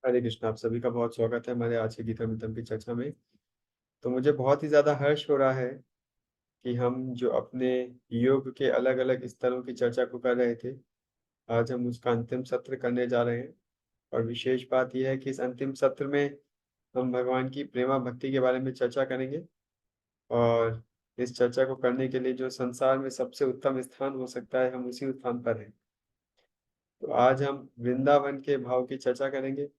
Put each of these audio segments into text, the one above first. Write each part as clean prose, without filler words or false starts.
हरे कृष्ण। आप सभी का बहुत स्वागत है हमारे आज की गीता मितम की चर्चा में। तो मुझे बहुत ही ज़्यादा हर्ष हो रहा है कि हम जो अपने योग के अलग अलग स्तरों की चर्चा को कर रहे थे, आज हम उसका अंतिम सत्र करने जा रहे हैं। और विशेष बात यह है कि इस अंतिम सत्र में हम भगवान की प्रेमा भक्ति के बारे में चर्चा करेंगे। और इस चर्चा को करने के लिए जो संसार में सबसे उत्तम स्थान हो सकता है, हम उसी स्थान पर हैं। तो आज हम वृंदावन के भाव की चर्चा करेंगे,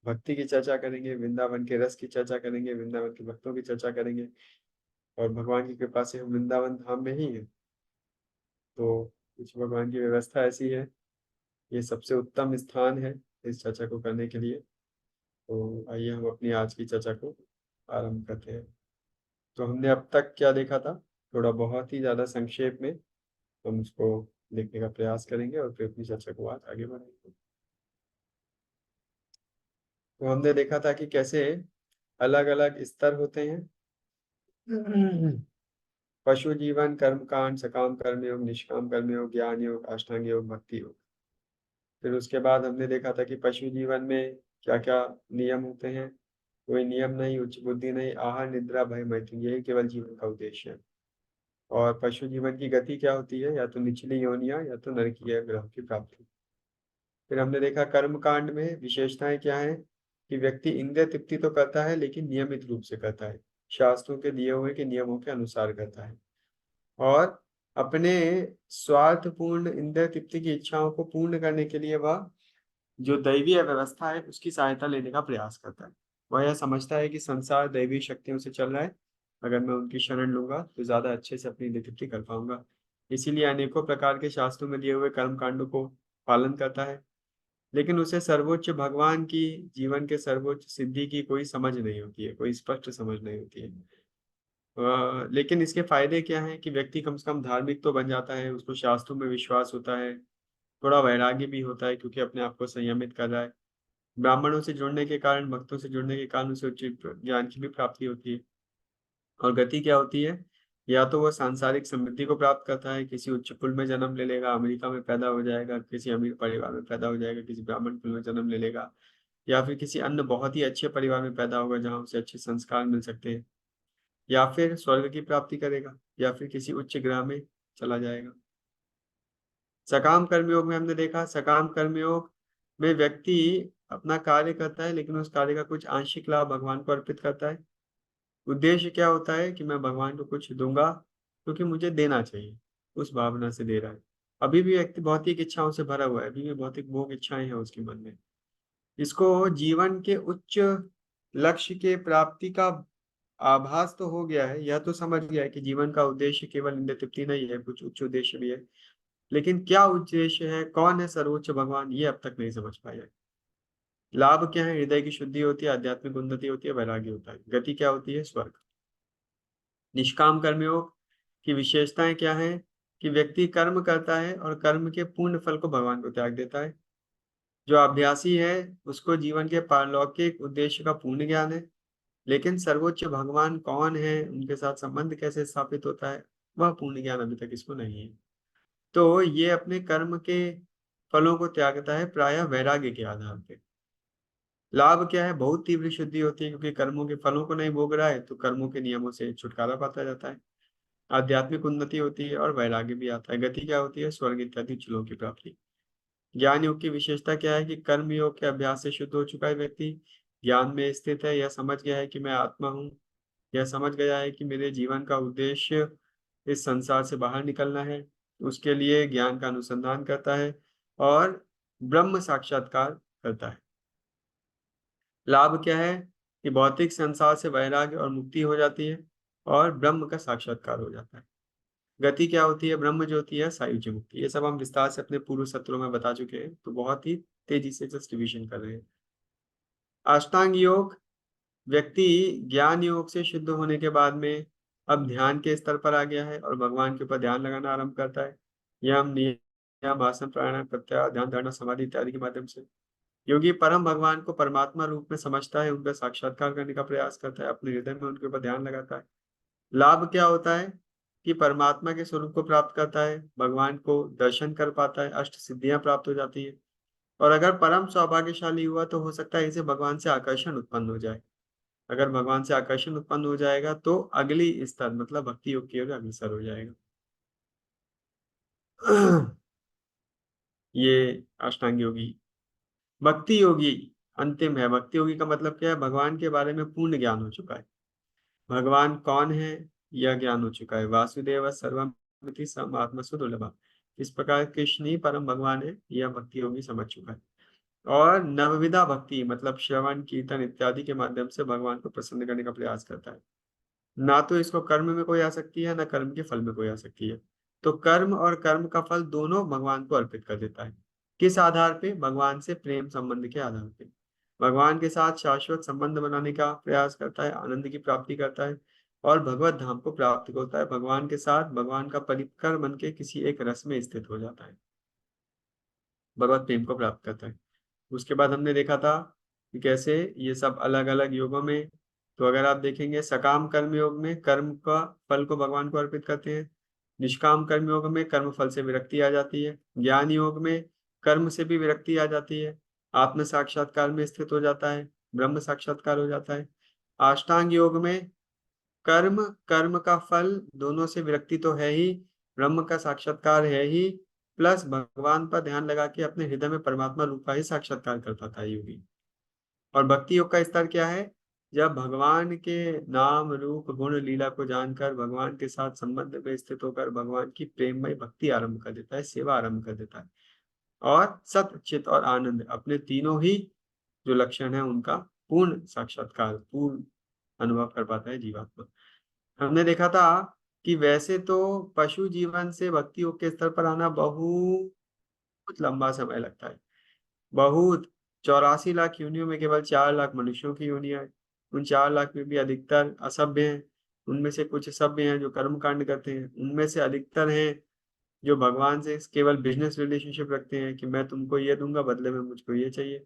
भक्ति की चर्चा करेंगे, वृंदावन के रस की चर्चा करेंगे, वृंदावन के भक्तों की चर्चा करेंगे। और भगवान की कृपा से हम वृंदावन धाम में ही हैं। तो कुछ भगवान की व्यवस्था ऐसी है, ये सबसे उत्तम स्थान है इस चर्चा को करने के लिए। तो आइए हम अपनी आज की चर्चा को आरंभ करते हैं। तो हमने अब तक क्या देखा था, थोड़ा बहुत ही ज्यादा संक्षेप में हम उसको देखने का प्रयास करेंगे और फिर अपनी चर्चा को आज आगे बढ़ाएंगे। तो हमने देखा था कि कैसे अलग अलग स्तर होते हैं। पशु जीवन, कर्म कांड, सकाम कर्म योग, निष्काम कर्म योग, ज्ञान योग, अष्टांग योग, भक्ति योग। फिर उसके बाद हमने देखा था कि पशु जीवन में क्या क्या नियम होते हैं। कोई नियम नहीं, उच्च बुद्धि नहीं, आहार, निद्रा, भय, मैथुन, यही केवल जीवन का उद्देश्य है। और पशु जीवन की गति क्या होती है, या तो निचली योनिया या तो नरकीय ग्रह की प्राप्ति। फिर हमने देखा कर्म कांड में विशेषताएं क्या है, कि व्यक्ति इंद्रिय तृप्ति तो करता है लेकिन नियमित रूप से करता है, शास्त्रों के दिए हुए के नियमों के अनुसार करता है। और अपने स्वार्थपूर्ण इंद्रिय तृप्ति की इच्छाओं को पूर्ण करने के लिए वह जो दैवीय व्यवस्था है उसकी सहायता लेने का प्रयास करता है। वह यह समझता है कि संसार दैवीय शक्तियों से चल रहा है, अगर मैं उनकी शरण लूंगा तो ज्यादा अच्छे से अपनी इंद्रिय तृप्ति कर पाऊंगा। इसीलिए अनेकों प्रकार के शास्त्रों में दिए हुए कर्म कांडों को पालन करता है। लेकिन उसे सर्वोच्च भगवान की, जीवन के सर्वोच्च सिद्धि की कोई समझ नहीं होती है, कोई स्पष्ट समझ नहीं होती है। लेकिन इसके फायदे क्या हैं, कि व्यक्ति कम से कम धार्मिक तो बन जाता है, उसको शास्त्रों में विश्वास होता है, थोड़ा वैराग्य भी होता है क्योंकि अपने आप को संयमित कर रहा है। ब्राह्मणों से जुड़ने के कारण, भक्तों से जुड़ने के कारण उसे उच्च ज्ञान की भी प्राप्ति होती है। और गति क्या होती है, या तो वह सांसारिक समृद्धि को प्राप्त करता है, किसी उच्च कुल में जन्म ले लेगा, अमेरिका में पैदा हो जाएगा, किसी अमीर परिवार में पैदा हो जाएगा, किसी ब्राह्मण कुल में जन्म ले लेगा, या फिर किसी अन्य बहुत ही अच्छे परिवार में पैदा होगा जहाँ उसे अच्छे संस्कार मिल सकते हैं, या फिर स्वर्ग की प्राप्ति करेगा, या फिर किसी उच्च ग्रह में चला जाएगा। सकाम कर्मयोग में हमने देखा, सकाम कर्मयोग में व्यक्ति अपना कार्य करता है लेकिन उस कार्य का कुछ आंशिक लाभ भगवान को अर्पित करता है। उद्देश्य क्या होता है, कि मैं भगवान को कुछ दूंगा क्योंकि मुझे देना चाहिए, उस भावना से दे रहा है। अभी भी व्यक्ति भौतिक इच्छाओं से भरा हुआ है, अभी भी भौतिक भोग इच्छाएं हैं उसके मन में। इसको जीवन के उच्च लक्ष्य के प्राप्ति का आभास तो हो गया है, यह तो समझ गया है कि जीवन का उद्देश्य केवल इंद्रिय तृप्ति नहीं है, कुछ उच्च उद्देश्य भी है। लेकिन क्या उद्देश्य है, कौन है सर्वोच्च भगवान, ये अब तक नहीं समझ पाया है। लाभ क्या है, हृदय की शुद्धि होती है, आध्यात्मिक उन्नति होती है, वैराग्य होता है। गति क्या होती है, स्वर्ग। निष्काम कर्मयोग की विशेषताएं क्या है, कि व्यक्ति कर्म करता है और कर्म के पूर्ण फल को भगवान को त्याग देता है। जो अभ्यासी है उसको जीवन के पारलौकिक उद्देश्य का पूर्ण ज्ञान है, लेकिन सर्वोच्च भगवान कौन है, उनके साथ संबंध कैसे स्थापित होता है, वह पूर्ण ज्ञान अभी तक इसको नहीं है। तो ये अपने कर्म के फलों को त्यागता है प्रायः वैराग्य के आधार पे। लाभ क्या है, बहुत तीव्र शुद्धि होती है क्योंकि कर्मों के फलों को नहीं भोग रहा है, तो कर्मों के नियमों से छुटकारा पाता जाता है। आध्यात्मिक उन्नति होती है और वैराग्य भी आता है। गति क्या होती है, स्वर्ग इत्यादि उच्चलों की प्राप्ति। ज्ञान योग की विशेषता क्या है, कि कर्म योग के अभ्यास से शुद्ध हो चुका है व्यक्ति, ज्ञान में स्थित है, यह समझ गया है कि मैं आत्मा हूँ, यह समझ गया है कि मेरे जीवन का उद्देश्य इस संसार से बाहर निकलना है, उसके लिए ज्ञान का अनुसंधान करता है और ब्रह्म साक्षात्कार करता है। लाभ क्या है, कि भौतिक संसार से वैराग्य और मुक्ति हो जाती है और ब्रह्म का साक्षात्कार हो जाता है। गति क्या होती है, ब्रह्म ज्योति है, सायुज्य मुक्ति। ये सब हम विस्तार से अपने पूर्व सत्रों में बता चुके हैं, तो बहुत ही तेजी से जस्ट रिवीजन कर रहे हैं। अष्टांग योग, व्यक्ति ज्ञान योग से शुद्ध होने के बाद में अब ध्यान के स्तर पर आ गया है और भगवान के ऊपर ध्यान लगाना आरंभ करता है। यम, नियम, आसन, प्राणायाम, प्रत्याहार, ध्यान, धारणा, समाधि इत्यादि के माध्यम से योगी परम भगवान को परमात्मा रूप में समझता है, उनका साक्षात्कार करने का प्रयास करता है, अपने हृदय में उनके ऊपर ध्यान लगाता है। लाभ क्या होता है, कि परमात्मा के स्वरूप को प्राप्त करता है, भगवान को दर्शन कर पाता है, अष्ट सिद्धियां प्राप्त हो जाती है। और अगर परम सौभाग्यशाली हुआ तो हो सकता है इसे भगवान से आकर्षण उत्पन्न हो जाए। अगर भगवान से आकर्षण उत्पन्न हो जाएगा तो अगली स्तर मतलब भक्ति योग की ओर अग्रसर हो जाएगा। ये अष्टांग योगी। भक्ति योगी अंतिम है। भक्ति योगी का मतलब क्या है? भगवान के बारे में पूर्ण ज्ञान हो चुका है। भगवान कौन है यह ज्ञान हो चुका है। वासुदेव सर्वमिति समात्मसु दुर्लभः। इस प्रकार कृष्ण ही परम भगवान है, यह भक्ति योगी समझ चुका है। और नवविधा भक्ति मतलब श्रवण कीर्तन इत्यादि के माध्यम से भगवान को प्रसन्न करने का प्रयास करता है। ना तो इसको कर्म में कोई आसक्ति है, ना कर्म के फल में कोई आसक्ति है। तो कर्म और कर्म का फल दोनों भगवान को अर्पित कर देता है। किस आधार पे? भगवान से प्रेम संबंध के आधार पे। भगवान के साथ शाश्वत संबंध बनाने का प्रयास करता है, आनंद की प्राप्ति करता है और भगवत धाम को प्राप्त होता है। भगवान के साथ भगवान का परिकर बन के किसी एक रस में स्थित हो जाता है, भगवत प्रेम को प्राप्त करता है। उसके बाद हमने देखा था कि कैसे ये सब अलग अलग योगों में, तो अगर आप देखेंगे सकाम कर्म योग में कर्म का फल को भगवान को अर्पित करते हैं। निष्काम कर्म योग में कर्म फल से विरक्ति आ जाती है। ज्ञान योग में कर्म से भी विरक्ति आ जाती है, आत्म साक्षात्कार में स्थित हो जाता है, ब्रह्म साक्षात्कार हो जाता है। अष्टांग योग में कर्म कर्म का फल दोनों से विरक्ति तो है ही, ब्रह्म का साक्षात्कार है ही, प्लस भगवान पर ध्यान लगा के अपने हृदय में परमात्मा रूप का ही साक्षात्कार करता था योगी। और भक्ति योग का स्तर क्या है? जब भगवान के नाम रूप गुण लीला को जानकर भगवान के साथ संबंध में स्थित होकर भगवान की प्रेममय भक्ति आरंभ कर देता है, सेवा आरंभ कर देता है। और सत चित और आनंद अपने तीनों ही जो लक्षण है उनका पूर्ण साक्षात्कार पूर्ण अनुभव कर पाता है जीवात्मा। हमने देखा था कि वैसे तो पशु जीवन से भक्ति योग के स्तर पर आना बहुत लंबा समय लगता है, बहुत। 84 लाख योनियों में केवल 4 लाख मनुष्यों की योनियां है। उन 4 लाख में भी अधिकतर असभ्य हैं। उनमें से कुछ सभ्य हैं जो कर्म कांड करते हैं, उनमें से अधिकतर हैं जो भगवान से केवल बिजनेस रिलेशनशिप रखते हैं कि मैं तुमको ये दूंगा बदले में मुझको ये चाहिए।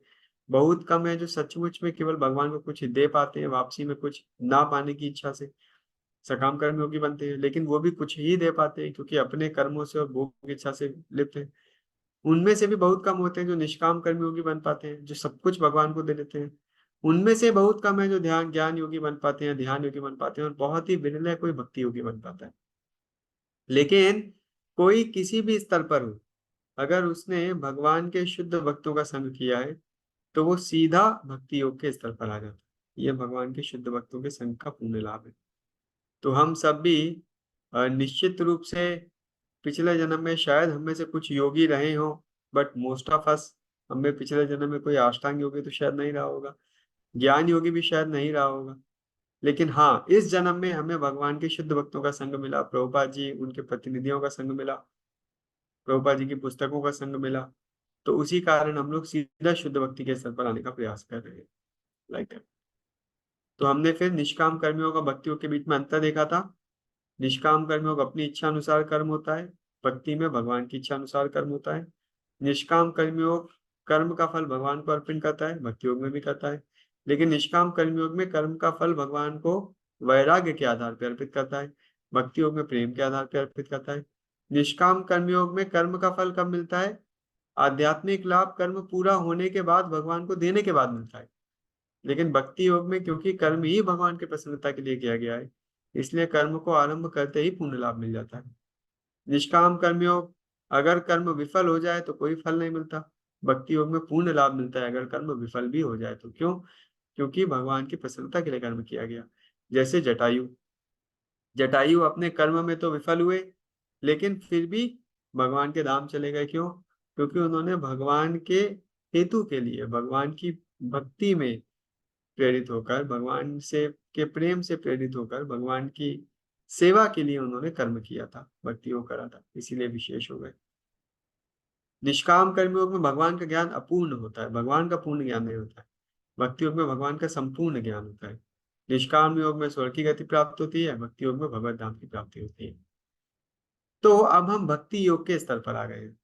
बहुत कम है जो सचमुच में केवल भगवान को कुछ दे पाते हैं वापसी में कुछ ना पाने की इच्छा से सकाम कर्मयोगी बनते हैं, लेकिन वो भी कुछ ही दे पाते हैं क्योंकि अपने कर्मों से और भोग की इच्छा से लिप्त हैं। उनमें से भी बहुत कम होते हैं जो निष्काम कर्मयोगी बन पाते हैं, जो सब कुछ भगवान को दे देते हैं। उनमें से बहुत कम है जो ध्यान ज्ञान योगी बन पाते हैं, ध्यान योगी बन पाते हैं, और बहुत ही विरल है कोई भक्ति योगी बन पाता है। लेकिन कोई किसी भी स्तर पर हो, अगर उसने भगवान के शुद्ध भक्तों का संग किया है तो वो सीधा भक्ति योग के स्तर पर आ जाता है। यह भगवान के शुद्ध भक्तों के संग का पूर्ण लाभ है। तो हम सब भी निश्चित रूप से पिछले जन्म में शायद हम में से कुछ योगी रहे हो, बट मोस्ट ऑफ अस, हमें पिछले जन्म में कोई अष्टांग योगी तो शायद नहीं रहा होगा, ज्ञान योगी भी शायद नहीं रहा होगा। लेकिन हाँ, इस जन्म में हमें भगवान के शुद्ध भक्तों का संग मिला, प्रभुपाद जी उनके प्रतिनिधियों का संग मिला, प्रभुपाद जी की पुस्तकों का संग मिला। तो उसी कारण हम लोग सीधा शुद्ध भक्ति के स्तर पर आने का प्रयास कर रहे हैं, लाइक दैट। तो हमने फिर निष्काम कर्मियों का भक्तियों के बीच में अंतर देखा था। निष्काम कर्मयोग अपनी इच्छा अनुसार कर्म होता है, भक्ति में भगवान की इच्छा अनुसार कर्म होता है। निष्काम कर्मयोग कर्म का फल भगवान को अर्पण करता है, भक्ति योग में भी करता है। लेकिन निष्काम कर्मयोग में कर्म का फल भगवान को वैराग्य के आधार पर अर्पित करता है, भक्ति योग में प्रेम के आधार पर अर्पित करता है। निष्काम कर्मयोग में कर्म का फल कब मिलता है? आध्यात्मिक लाभ कर्म पूरा होने के बाद भगवान को देने के बाद मिलता है। लेकिन भक्ति योग में क्योंकि कर्म ही भगवान की प्रसन्नता के लिए किया गया है, इसलिए कर्म को आरंभ करते ही पुण्य लाभ मिल जाता है। निष्काम कर्म योग, अगर कर्म विफल हो जाए तो कोई फल नहीं मिलता। भक्ति योग में पूर्ण लाभ मिलता है अगर कर्म विफल भी हो जाए तो। क्यों? क्योंकि भगवान की प्रसन्नता के लिए कर्म किया गया। जैसे जटायु, जटायु अपने कर्म में तो विफल हुए, लेकिन फिर भी भगवान के धाम चले गए। क्यों? क्योंकि उन्होंने भगवान के हेतु के लिए, भगवान की भक्ति में प्रेरित होकर, भगवान से के प्रेम से प्रेरित होकर भगवान की सेवा के लिए उन्होंने कर्म किया था, भक्ति योग करा था, इसीलिए विशेष हो गए। निष्काम कर्मयोग में भगवान का ज्ञान अपूर्ण होता है, भगवान का पूर्ण ज्ञान नहीं होता है। भक्ति योग में भगवान का संपूर्ण ज्ञान होता है। निष्काम योग में स्वर्ग की गति प्राप्त होती है, भक्ति योग में भगवत धाम की प्राप्ति होती है। तो अब हम भक्ति योग के स्तर पर आ गए हैं।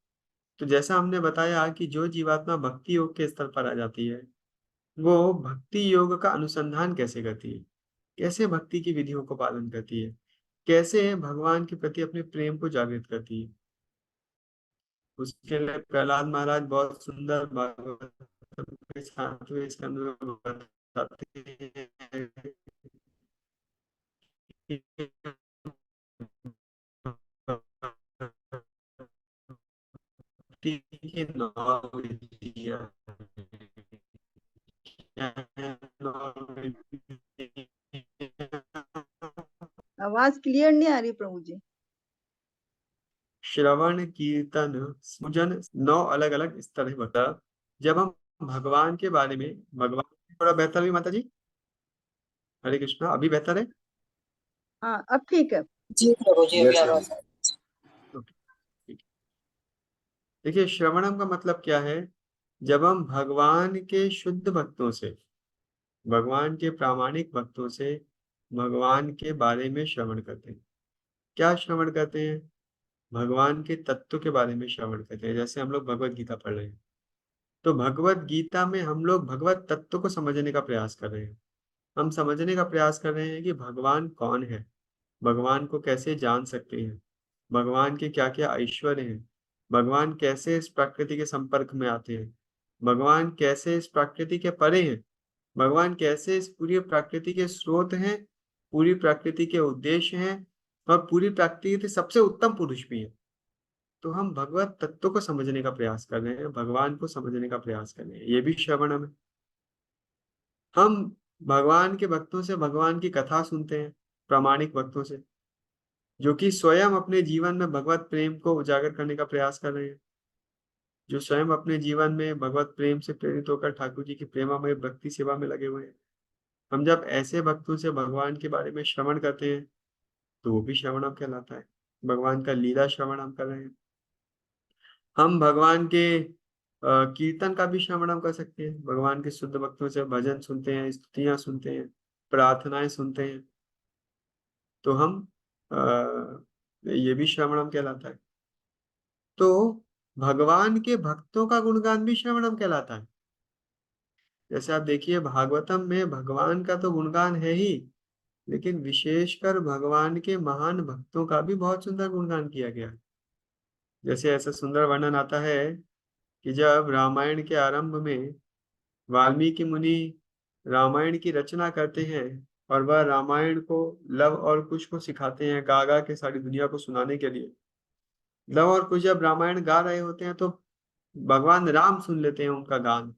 तो जैसा हमने बताया कि जो जीवात्मा भक्ति योग के स्तर पर आ जाती है, वो भक्ति योग का अनुसंधान कैसे करती है, कैसे भक्ति की विधियों को पालन करती है, कैसे भगवान के प्रति अपने प्रेम को जागृत करती है। उसके लिए प्रहलाद महाराज बहुत सुंदर भागवतम के 7वें स्कंद में बताते हैं कि भक्ति की 9 विधियां हैं। 9 आवाज क्लियर नहीं आ रही प्रभु जी। श्रवण कीर्तन पूजन 9 अलग अलग स्तर है बता। जब हम भगवान के बारे में, भगवान थोड़ा बेहतर भी माता जी, हरे कृष्णा, अभी बेहतर है? हाँ अब ठीक है। जी प्रभु जी, अभी जैसे आवाज आ रही ओके, ठीक। देखिए, श्रवणम का मतलब क्या है? जब हम भगवान के शुद्ध भक्तों से, भगवान के प्रामाणिक भक्तों से भगवान के बारे में श्रवण करते हैं। क्या श्रवण करते हैं? भगवान के तत्व के बारे में श्रवण करते हैं। जैसे हम लोग भगवत गीता पढ़ रहे हैं, तो भगवत गीता में हम लोग भगवत तत्व को समझने का प्रयास कर रहे हैं। हम समझने का प्रयास कर रहे हैं कि भगवान कौन है, भगवान को कैसे जान सकते हैं, भगवान के क्या क्या ऐश्वर्य हैं, भगवान कैसे इस प्रकृति के संपर्क में आते हैं, भगवान कैसे इस प्रकृति के परे हैं, भगवान कैसे इस पूरी प्रकृति के स्रोत हैं, पूरी प्रकृति के उद्देश्य हैं, और पूरी प्रकृति के सबसे उत्तम पुरुष भी हैं। तो हम भगवत तत्व को समझने का प्रयास कर रहे हैं, भगवान को समझने का प्रयास कर रहे हैं, ये भी श्रवणम है। हम भगवान के भक्तों से भगवान की कथा सुनते हैं, प्रामाणिक भक्तों से, जो कि स्वयं अपने जीवन में भगवत प्रेम को उजागर करने का प्रयास कर रहे हैं, जो स्वयं अपने जीवन में भगवत प्रेम से प्रेरित होकर ठाकुर जी की प्रेमामय भक्ति सेवा में लगे हुए हैं। हम जब ऐसे भक्तों से भगवान के बारे में श्रवण करते हैं, तो वो भी श्रवणम कहलाता है। भगवान का लीला श्रवण हम कर रहे हैं। हम भगवान के कीर्तन का भी श्रवण हम कर सकते हैं। भगवान के शुद्ध भक्तों से भजन सुनते हैं, स्तुतियां सुनते हैं, प्रार्थनाएं सुनते हैं, तो हम ये भी श्रवणम कहलाता है। तो भगवान के भक्तों का गुणगान भी श्रवणम कहलाता है। जैसे आप देखिए, भागवतम में भगवान का तो गुणगान है ही, लेकिन विशेषकर भगवान के महान भक्तों का भी बहुत सुंदर गुणगान किया गया है। जैसे ऐसा सुंदर वर्णन आता है कि जब रामायण के आरंभ में वाल्मीकि मुनि रामायण की रचना करते हैं, और वह रामायण को लव और कुश को सिखाते हैं, गा गा के सारी दुनिया को सुनाने के लिए। लव और कुश जब रामायण गा रहे होते हैं, तो भगवान राम सुन लेते हैं उनका गान,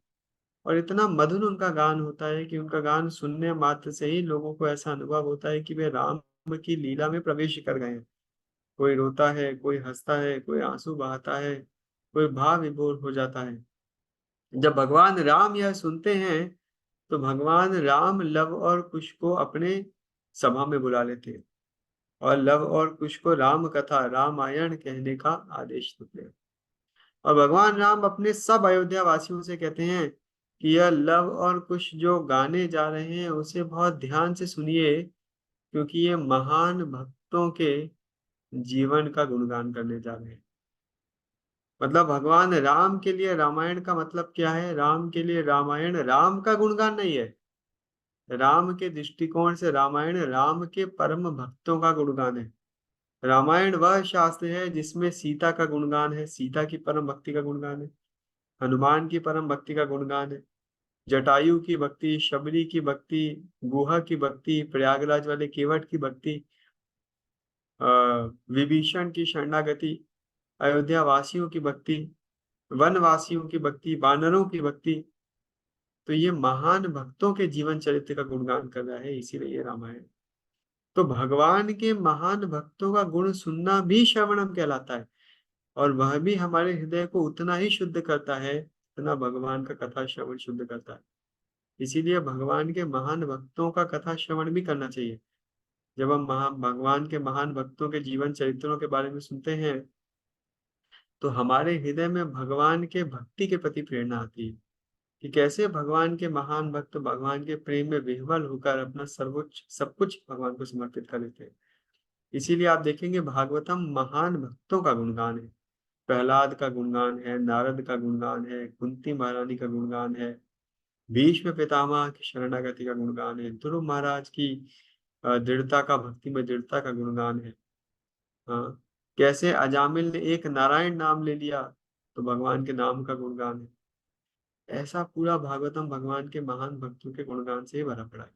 और इतना मधुर उनका गान होता है कि उनका गान सुनने मात्र से ही लोगों को ऐसा अनुभव होता है कि वे राम की लीला में प्रवेश कर गए हैं। कोई रोता है, कोई हंसता है, कोई आंसू बहाता है, कोई भाव विभोर हो जाता है। जब भगवान राम यह सुनते हैं, तो भगवान राम लव और कुश को अपने सभा में बुला लेते हैं, और लव और कुश को राम कथा रामायण कहने का आदेश देते हैं। और भगवान राम अपने सब अयोध्या वासियों से कहते हैं कि यह लव और कुश जो गाने जा रहे हैं, उसे बहुत ध्यान से सुनिए, क्योंकि ये महान भक्तों के जीवन का गुणगान करने जा रहे हैं। मतलब भगवान राम के लिए रामायण का मतलब क्या है? राम के लिए रामायण राम का गुणगान नहीं है। राम के दृष्टिकोण से रामायण राम के परम भक्तों का गुणगान है। रामायण वह शास्त्र है जिसमें सीता का गुणगान है, सीता की परम भक्ति का गुणगान है, हनुमान की परम भक्ति का गुणगान है, जटायु की भक्ति, शबरी की भक्ति, गुहा की भक्ति, प्रयागराज वाले केवट की भक्ति, विभीषण की शरणागति, अयोध्या वासियों की भक्ति, वनवासियों की भक्ति, वानरों की भक्ति। तो ये महान भक्तों के जीवन चरित्र का गुणगान कर रहा है, इसीलिए ये रामायण। तो भगवान के महान भक्तों का गुण सुनना भी श्रवणम कहलाता है, और वह भी हमारे हृदय को उतना ही शुद्ध करता है जितना भगवान का कथा श्रवण शुद्ध करता है। इसीलिए भगवान के महान भक्तों का कथा श्रवण भी करना चाहिए। जब हम भगवान के महान भक्तों के जीवन चरित्रों के बारे में सुनते हैं, तो हमारे हृदय में भगवान के भक्ति के प्रति प्रेरणा आती है, कि कैसे भगवान के महान भक्त भगवान के प्रेम में विह्वल होकर अपना सर्वोच्च सब कुछ भगवान को समर्पित कर देते हैं। इसीलिए आप देखेंगे, भागवतम महान भक्तों का गुणगान है। प्रहलाद का गुणगान है, नारद का गुणगान है, कुंती महारानी का गुणगान है, भीष्म पितामह की शरणागति का गुणगान है, ध्रुव महाराज की दृढ़ता का, भक्ति में दृढ़ता का गुणगान है। हाँ, कैसे अजामिल ने एक नारायण नाम ले लिया, तो भगवान के नाम का गुणगान है। ऐसा पूरा भागवतम भगवान के महान भक्तों के गुणगान से ही भरा पड़ा है।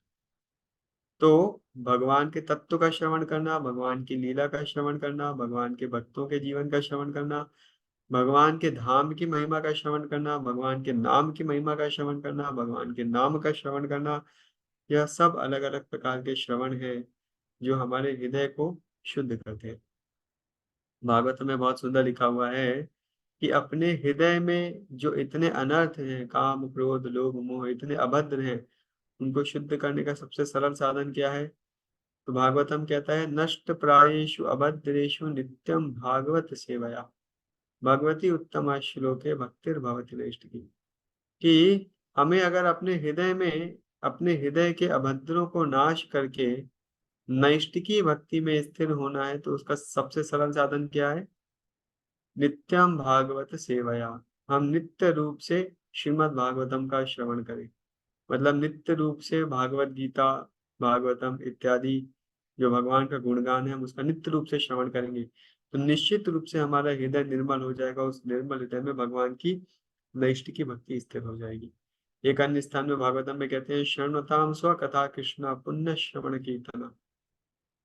तो भगवान के तत्व का श्रवण करना, भगवान की लीला का श्रवण करना, भगवान के भक्तों के जीवन का श्रवण करना, भगवान के धाम की महिमा का श्रवण करना, भगवान के नाम की महिमा का श्रवण करना, भगवान के नाम का श्रवण करना, यह सब अलग अलग प्रकार के श्रवण है जो हमारे हृदय को शुद्ध करते हैं। भागवत में बहुत सुंदर लिखा हुआ है कि अपने हृदय में जो इतने अनर्थ हैं, काम क्रोध लोभ मोह इतने अभद्र हैं, उनको शुद्ध करने का सबसे सरल साधन क्या है? तो भागवतम कहता है, नष्ट प्रायेषु अभद्रेषु नित्यम भागवत सेवया भगवती उत्तम श्लोके भक्तिर भवति नैष्ठिकी। कि हमें अगर अपने हृदय में अपने हृदय के अभद्रों को नाश करके नैष्ठिकी भक्ति में स्थिर होना है, तो उसका सबसे सरल साधन क्या है? नित्यम भागवत सेवया। हम नित्य रूप से श्रीमद् भागवतम का श्रवण करें, मतलब नित्य रूप से भागवत गीता, भागवतम इत्यादि जो भगवान का गुणगान है, हम उसका नित्य रूप से श्रवण करेंगे तो निश्चित रूप से हमारा हृदय निर्मल हो जाएगा। उस निर्मल हृदय में भगवान की नैष्ठिकी भक्ति स्थिर हो जाएगी। एक अन्य स्थान में भागवतम में कहते हैं, शृण्वताम स्व कथा कृष्ण पुण्य श्रवण कीर्तना।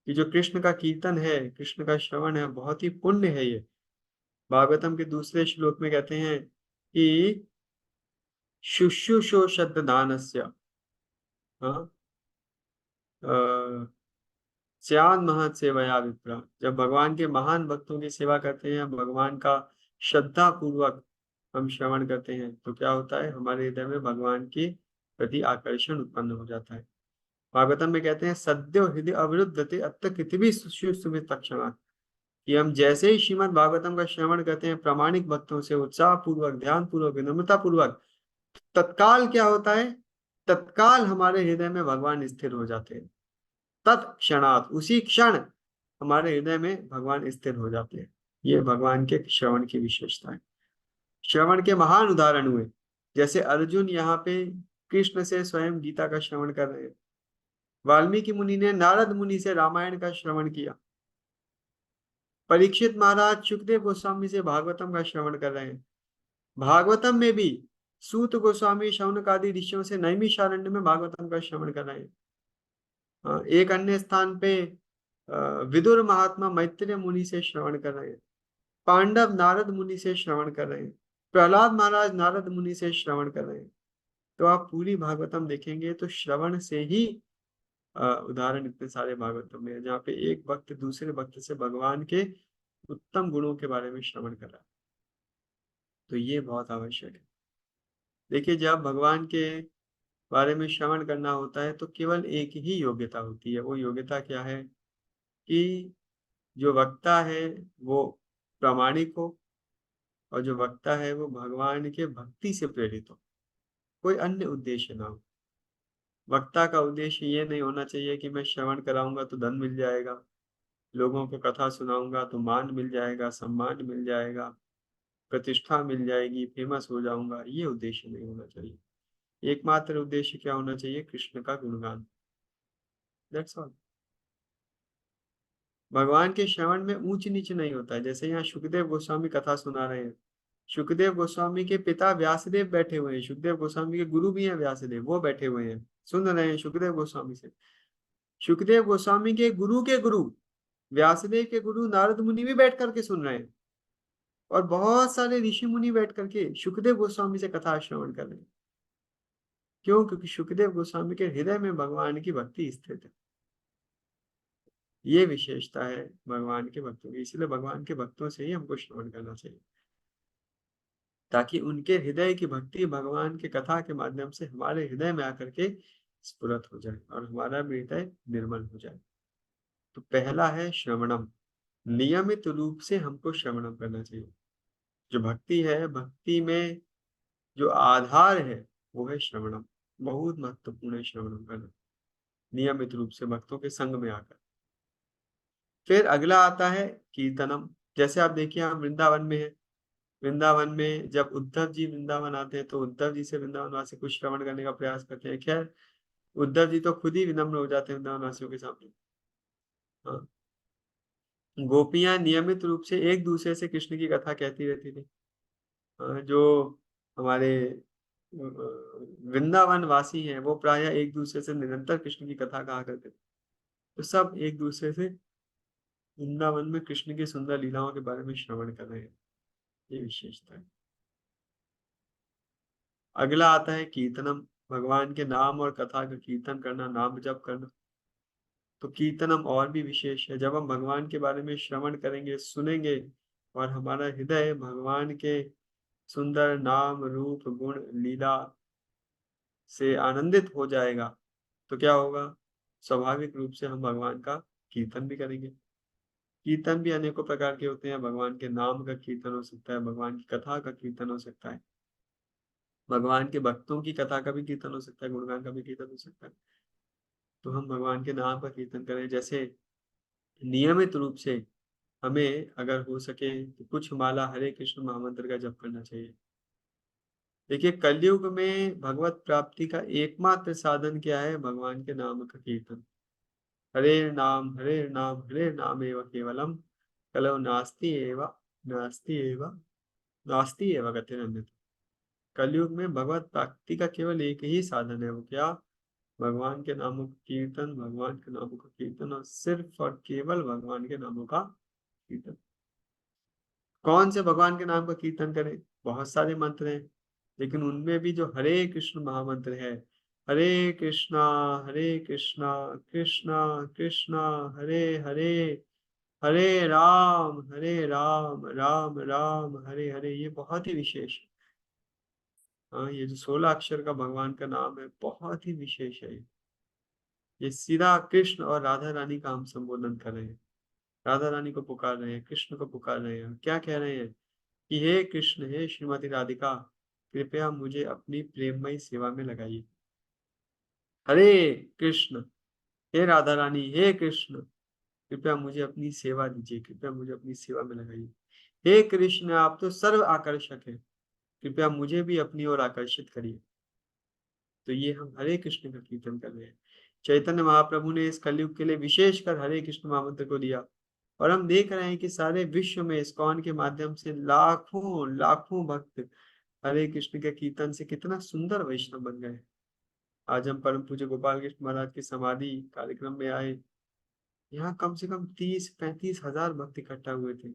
कि जो कृष्ण का कीर्तन है, कृष्ण का श्रवण है, बहुत ही पुण्य है ये। भागवतम के दूसरे श्लोक में कहते हैं कि शुश्रूषोषद दानस्य, हाँ, स्याद महत सेवया विप्रा। जब भगवान के महान भक्तों की सेवा करते हैं, भगवान का श्रद्धा पूर्वक हम श्रवण करते हैं, तो क्या होता है? हमारे हृदय में भगवान के प्रति आकर्षण उत्पन्न हो जाता है। भागवतम में कहते हैं, सद्यो हृदय अवरुद्धते अत्त कितभी सुमित तक्षणात्। कि हम जैसे ही श्रीमद् भागवतम का श्रवण करते हैं प्रामाणिक भक्तों से, उत्साह पूर्वक, ध्यान पूर्वक, विनम्रता पूर्वक, तत्काल क्या होता है? तत्काल हमारे हृदय में भगवान स्थिर हो जाते हैं। तत्क्षणात, उसी क्षण हमारे हृदय में भगवान स्थिर हो जाते हैं। ये भगवान के श्रवण की विशेषता है। श्रवण के महान उदाहरण हुए, जैसे अर्जुन यहाँ पे कृष्ण से स्वयं गीता का श्रवण कर रहे हैं, वाल्मीकि मुनि ने नारद मुनि से रामायण का श्रवण किया, परीक्षित महाराज सुखदेव गोस्वामी से भागवतम का श्रवण कर रहे हैं, भागवतम में भी सूत गोस्वामी शौनक आदि ऋषियों से नैमिषारण्य में भागवतम का श्रवण कर रहे हैं। एक अन्य स्थान पे विदुर महात्मा मैत्रेय मुनि से श्रवण कर रहे हैं, पांडव नारद मुनि से श्रवण कर रहे हैं, प्रहलाद महाराज नारद मुनि से श्रवण कर रहे हैं। तो आप पूरी भागवतम देखेंगे तो श्रवण से ही उदाहरण इतने सारे भागवतम में है, जहाँ पे एक भक्त दूसरे भक्त से भगवान के उत्तम गुणों के बारे में श्रवण कर रहा है। तो ये बहुत आवश्यक है। देखिए, जब भगवान के बारे में श्रवण करना होता है तो केवल एक ही योग्यता होती है। वो योग्यता क्या है? कि जो वक्ता है वो प्रामाणिक हो, और जो वक्ता है वो भगवान के भक्ति से प्रेरित हो, कोई अन्य उद्देश्य ना हो। वक्ता का उद्देश्य ये नहीं होना चाहिए कि मैं श्रवण कराऊंगा तो धन मिल जाएगा, लोगों को कथा सुनाऊंगा तो मान मिल जाएगा, सम्मान मिल जाएगा, प्रतिष्ठा मिल जाएगी, फेमस हो जाऊंगा। ये उद्देश्य नहीं होना चाहिए। एकमात्र उद्देश्य क्या होना चाहिए? कृष्ण का गुणगान। That's all. भगवान के श्रवण में ऊंच नीच नहीं होता है। जैसे यहाँ सुखदेव गोस्वामी कथा सुना रहे हैं, सुखदेव गोस्वामी के पिता व्यासदेव बैठे हुए हैं, सुखदेव गोस्वामी के गुरु भी हैं व्यासदेव, वो बैठे हुए हैं, सुन रहे हैं सुखदेव गोस्वामी से। सुखदेव गोस्वामी के गुरु व्यासदेव के गुरु नारद मुनि भी बैठ करके सुन रहे हैं, और बहुत सारे ऋषि मुनि बैठ करके सुखदेव गोस्वामी से कथा श्रवण कर रहे हैं। क्यों? क्योंकि सुखदेव गोस्वामी के हृदय में भगवान की भक्ति स्थित है। ये विशेषता है भगवान के भक्तों की। इसलिए भगवान के भक्तों से ही हमको श्रवण करना चाहिए, ताकि उनके हृदय की भक्ति भगवान के कथा के माध्यम से हमारे हृदय में आकर के स्फुरत हो जाए और हमारा भी हृदय निर्मल हो जाए। तो पहला है श्रवणम। नियमित रूप से हमको श्रवणम करना चाहिए। जो भक्ति है, भक्ति में जो आधार है वो है श्रवणम। बहुत महत्वपूर्ण है श्रवणम करना, नियमित रूप से भक्तों के संग में आकर। फिर अगला आता है कीर्तनम। जैसे आप देखिए, हम वृंदावन में है, वृंदावन में जब उद्धव जी वृंदावन आते हैं तो उद्धव जी से वृंदावन वासी कुछ श्रवण करने का प्रयास करते हैं। खैर, उद्धव जी तो खुद ही विनम्र हो जाते हैं वृंदावन वासियों के सामने। हाँ, गोपियां नियमित रूप से एक दूसरे से कृष्ण की कथा कहती रहती थी। जो हमारे वृंदावन वासी हैं वो प्रायः एक दूसरे से निरंतर कृष्ण की कथा कहा करते थे। तो सब एक दूसरे से वृंदावन में कृष्ण की सुंदर लीलाओं के बारे में श्रवण कर रहे हैं, ये विशेषता है। अगला आता है कीर्तनम, भगवान के नाम और कथा का कीर्तन करना, नाम जप करना। तो कीर्तनम और भी विशेष है। जब हम भगवान के बारे में श्रवण करेंगे, सुनेंगे, और हमारा हृदय भगवान के सुंदर नाम रूप गुण लीला से आनंदित हो जाएगा, तो क्या होगा? स्वाभाविक रूप से हम भगवान का कीर्तन भी करेंगे। कीर्तन भी अनेकों प्रकार के होते हैं। भगवान के नाम का कीर्तन हो सकता है, भगवान की कथा का कीर्तन हो सकता है, भगवान के भक्तों की कथा का भी कीर्तन हो सकता है, गुणगान का भी कीर्तन हो सकता है। तो हम भगवान के नाम का कीर्तन करें। जैसे नियमित रूप से हमें अगर हो सके तो कुछ माला हरे कृष्ण महामंत्र का जप करना चाहिए। देखिए, कलयुग में भगवत प्राप्ति का एकमात्र साधन क्या है? भगवान के नाम का कीर्तन। हरे नाम हरे नाम एव केवलम, कलौ नास्ति एव गतिरन्यथा। कलयुग में भगवत प्राप्ति का केवल एक ही साधन है, वो क्या? भगवान के नामों का कीर्तन, भगवान के नामों का कीर्तन, और सिर्फ और केवल भगवान के नामों का कीर्तन। कौन से भगवान के नाम का कीर्तन करें? बहुत सारे मंत्र हैं, लेकिन उनमें भी जो हरे कृष्ण महामंत्र है, हरे कृष्णा कृष्णा कृष्णा हरे हरे, हरे राम राम राम हरे हरे, ये बहुत ही विशेष है। हाँ, ये जो 16 अक्षर का भगवान का नाम है, बहुत ही विशेष है। ये सीधा कृष्ण और राधा रानी का हम संबोधन कर रहे हैं। राधा रानी को पुकार रहे हैं, कृष्ण को पुकार रहे हैं। क्या कह रहे हैं कि हे कृष्ण, हे श्रीमती राधिका, कृपया मुझे अपनी प्रेममयी सेवा में लगाइए। हरे कृष्ण, हे राधा रानी, हे कृष्ण, कृपया मुझे अपनी सेवा दीजिए, कृपया मुझे अपनी सेवा में लगाइए। हे कृष्ण, आप तो सर्व आकर्षक हैं, कृपया मुझे भी अपनी ओर आकर्षित करिए। तो ये हम हरे कृष्ण का कीर्तन कर रहे हैं। चैतन्य महाप्रभु ने इस कलयुग के लिए विशेषकर हरे कृष्ण महामंत्र को दिया, और हम देख रहे हैं कि सारे विश्व में इस्कॉन के माध्यम से लाखों लाखों भक्त हरे कृष्ण के कीर्तन से कितना सुंदर वैष्णव बन गए। आज हम परम पूज्य गोपाल कृष्ण महाराज की समाधि कार्यक्रम में आए। यहाँ कम से कम 30-35 हजार भक्त इकट्ठा हुए थे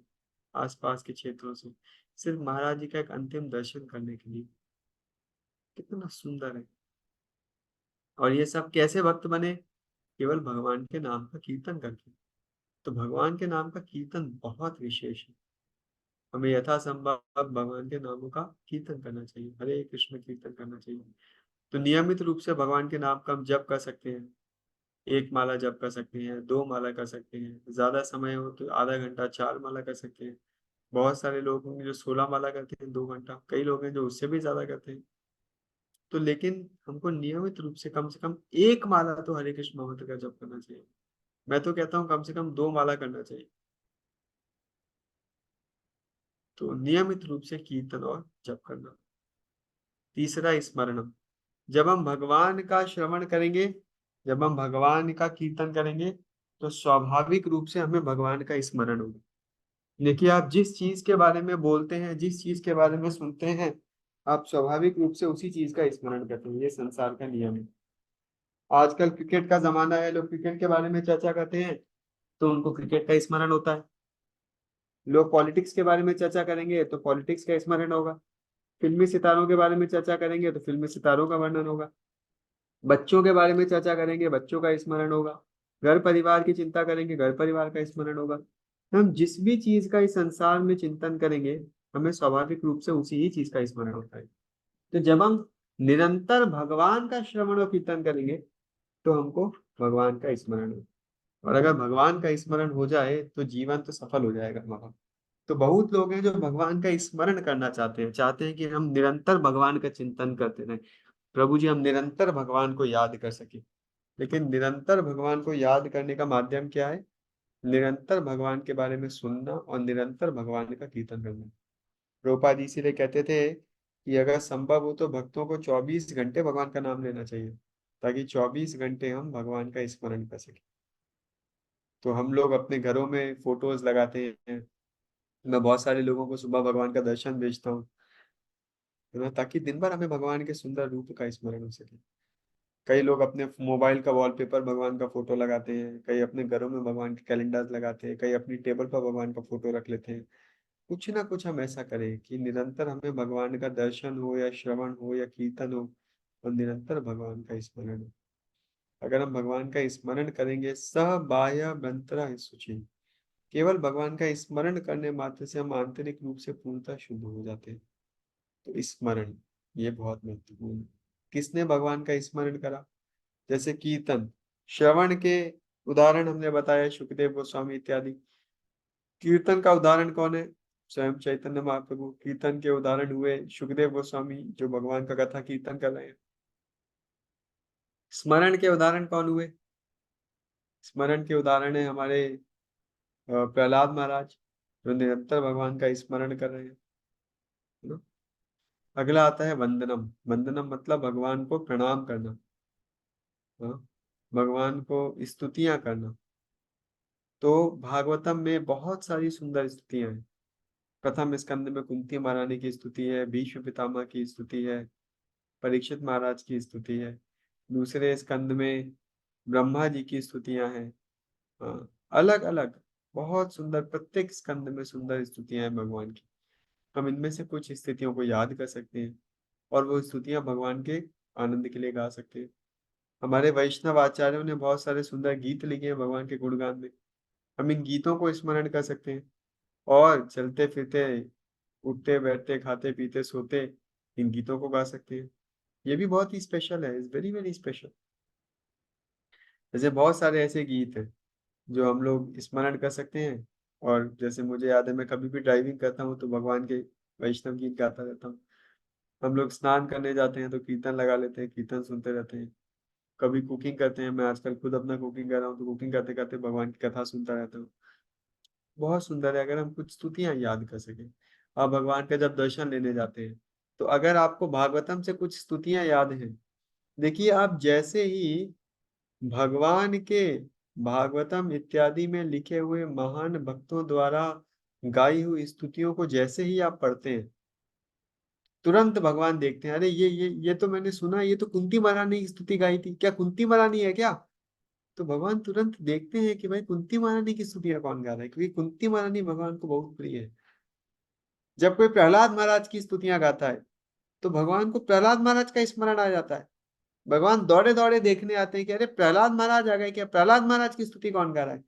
आसपास के क्षेत्रों से, सिर्फ महाराज जी का एक अंतिम दर्शन करने के लिए। कितना सुंदर है। और ये सब कैसे भक्त बने? केवल भगवान के नाम का कीर्तन करके। तो भगवान के नाम का कीर्तन बहुत विशेष है। हमें यथासंभव भगवान के नामों का कीर्तन करना चाहिए, हरे कृष्ण कीर्तन करना चाहिए। तो नियमित रूप से भगवान के नाम का हम जप कर सकते हैं। एक माला जप कर सकते हैं, 2 माला कर सकते हैं, ज्यादा समय हो तो आधा घंटा 4 माला कर सकते हैं। बहुत सारे लोग होंगे जो 16 माला करते हैं 2 घंटा, कई लोग हैं जो उससे भी ज्यादा करते हैं। तो लेकिन हमको नियमित रूप से कम एक माला तो हरे कृष्ण महामंत्र का जप करना चाहिए। मैं तो कहता हूँ कम से कम 2 माला करना चाहिए। तो नियमित रूप से कीर्तन और जप करना। तीसरा, स्मरणम। जब हम भगवान का श्रवण करेंगे, जब हम भगवान का कीर्तन करेंगे, तो स्वाभाविक रूप से हमें भगवान का स्मरण होगा। देखिए, आप जिस चीज के बारे में बोलते हैं, जिस चीज के बारे में सुनते हैं, आप स्वाभाविक रूप से उसी चीज का स्मरण करते हैं। ये संसार का नियम है। आजकल क्रिकेट का जमाना है, लोग क्रिकेट के बारे में चर्चा करते हैं तो उनको क्रिकेट का स्मरण होता है। लोग पॉलिटिक्स के बारे में चर्चा करेंगे तो पॉलिटिक्स का स्मरण होगा। फिल्मी सितारों के बारे में चर्चा करेंगे तो फिल्मी सितारों का वर्णन होगा। बच्चों के बारे में चर्चा करेंगे, बच्चों का स्मरण होगा। घर परिवार की चिंता करेंगे, घर परिवार का स्मरण होगा। हम जिस भी चीज का इस संसार में चिंतन करेंगे, हमें स्वाभाविक रूप से उसी ही चीज का स्मरण होता है। तो जब हम निरंतर भगवान का श्रवण और कीर्तन करेंगे, तो हमको भगवान का स्मरण हो। और अगर भगवान का स्मरण हो जाए तो जीवन तो सफल हो जाएगा हमारा। तो बहुत लोग हैं जो भगवान का स्मरण करना चाहते हैं, चाहते हैं कि हम निरंतर भगवान का चिंतन करते रहें, प्रभु जी हम निरंतर भगवान को याद कर सके। लेकिन निरंतर भगवान को याद करने का माध्यम क्या है? निरंतर भगवान के बारे में सुनना और निरंतर भगवान का कीर्तन करना। प्रभुपाद जी इसीलिए कहते थे कि अगर संभव हो तो भक्तों को 24 घंटे भगवान का नाम लेना चाहिए, ताकि 24 घंटे हम भगवान का स्मरण कर सके। तो हम लोग अपने घरों में फोटोज लगाते हैं। मैं बहुत सारे लोगों को सुबह भगवान का दर्शन भेजता हूँ। है ना, ताकि दिन भर हमें भगवान के सुंदर रूप का स्मरण हो सके। कई लोग अपने मोबाइल का वॉलपेपर भगवान का फोटो लगाते हैं, कई अपने घरों में भगवान के कैलेंडर लगाते हैं, कई अपनी टेबल पर भगवान का फोटो रख लेते हैं। कुछ ना कुछ हम ऐसा करें कि निरंतर हमें भगवान का दर्शन हो या श्रवण हो या कीर्तन हो, और निरंतर भगवान का स्मरण हो। अगर हम भगवान का स्मरण करेंगे, स बाह्य मंत्र शुचि, केवल भगवान का स्मरण करने मात्र से हम आंतरिक रूप से पूर्णतः शुद्ध हो जाते हैं। तो स्मरण, ये बहुत महत्वपूर्ण है। किसने भगवान का स्मरण करा? जैसे कीर्तन श्रवण के उदाहरण हमने बताया, सुखदेव गोस्वामी इत्यादि। कीर्तन का उदाहरण कौन है? स्वयं चैतन्य महाप्रभु। कीर्तन के उदाहरण हुए सुखदेव गोस्वामी, जो भगवान का कथा कीर्तन कर रहे हैं। स्मरण के उदाहरण कौन हुए? स्मरण के उदाहरण है हमारे प्रहलाद महाराज, जो निरंतर भगवान का स्मरण कर रहे हैं, है ना। अगला आता है वंदनम। वंदनम मतलब भगवान को प्रणाम करना, हाँ, भगवान को स्तुतियां करना। तो भागवतम में बहुत सारी सुंदर स्तुतियां हैं। प्रथम स्कंद में कुंती महारानी की स्तुति है, भीष्म पितामह की स्तुति है, परीक्षित महाराज की स्तुति है। दूसरे स्कंद में ब्रह्मा जी की स्तुतियां हैं। हाँ, अलग अलग बहुत सुंदर, प्रत्येक स्कंद में सुंदर स्तुतियां हैं भगवान की। हम इनमें से कुछ स्थितियों को याद कर सकते हैं, और वो स्तुतियां भगवान के आनंद के लिए गा सकते हैं। हमारे वैष्णव आचार्यों ने बहुत सारे सुंदर गीत लिखे हैं भगवान के गुणगान में। हम इन गीतों को स्मरण कर सकते हैं, और चलते फिरते, उठते बैठते, खाते पीते सोते, इन गीतों को गा सकते हैं। ये भी बहुत ही स्पेशल है, इज वेरी वेरी स्पेशल। जैसे बहुत सारे ऐसे गीत हैं जो हम लोग स्मरण कर सकते हैं। और जैसे मुझे याद है, मैं कभी भी ड्राइविंग करता हूँ तो भगवान के वैष्णव गीत गाता रहता हूँ। हम लोग स्नान करने जाते हैं तो कीर्तन लगा लेते हैं, कीर्तन सुनते रहते हैं। कभी कुकिंग करते हैं, मैं आजकल खुद अपना कुकिंग कर रहा हूँ, तो कुकिंग करते करते भगवान की कथा सुनता रहता हूँ। बहुत सुंदर है अगर हम कुछ स्तुतियां याद कर सकें। आप भगवान का जब दर्शन लेने जाते हैं, तो अगर आपको भागवतम से कुछ स्तुतियां याद हैं, देखिए आप जैसे ही भगवान के भागवतम इत्यादि में लिखे हुए महान भक्तों द्वारा गाई हुई स्तुतियों को जैसे ही आप पढ़ते हैं, तुरंत भगवान देखते हैं, अरे ये तो मैंने सुना, ये तो कुंती महारानी की स्तुति गाई थी, क्या कुंती महारानी है क्या? तो भगवान तुरंत देखते हैं कि भाई कुंती महारानी की स्तुतियां कौन गा रहा है, क्योंकि कुंती महारानी भगवान को बहुत प्रिय है। जब कोई प्रहलाद महाराज की स्तुतियां गाता है, तो भगवान को प्रहलाद महाराज का स्मरण आ जाता है। भगवान दौड़े दौड़े देखने आते हैं कि अरे प्रहलाद महाराज आ गए क्या, प्रहलाद महाराज की स्तुति कौन गा रहा है।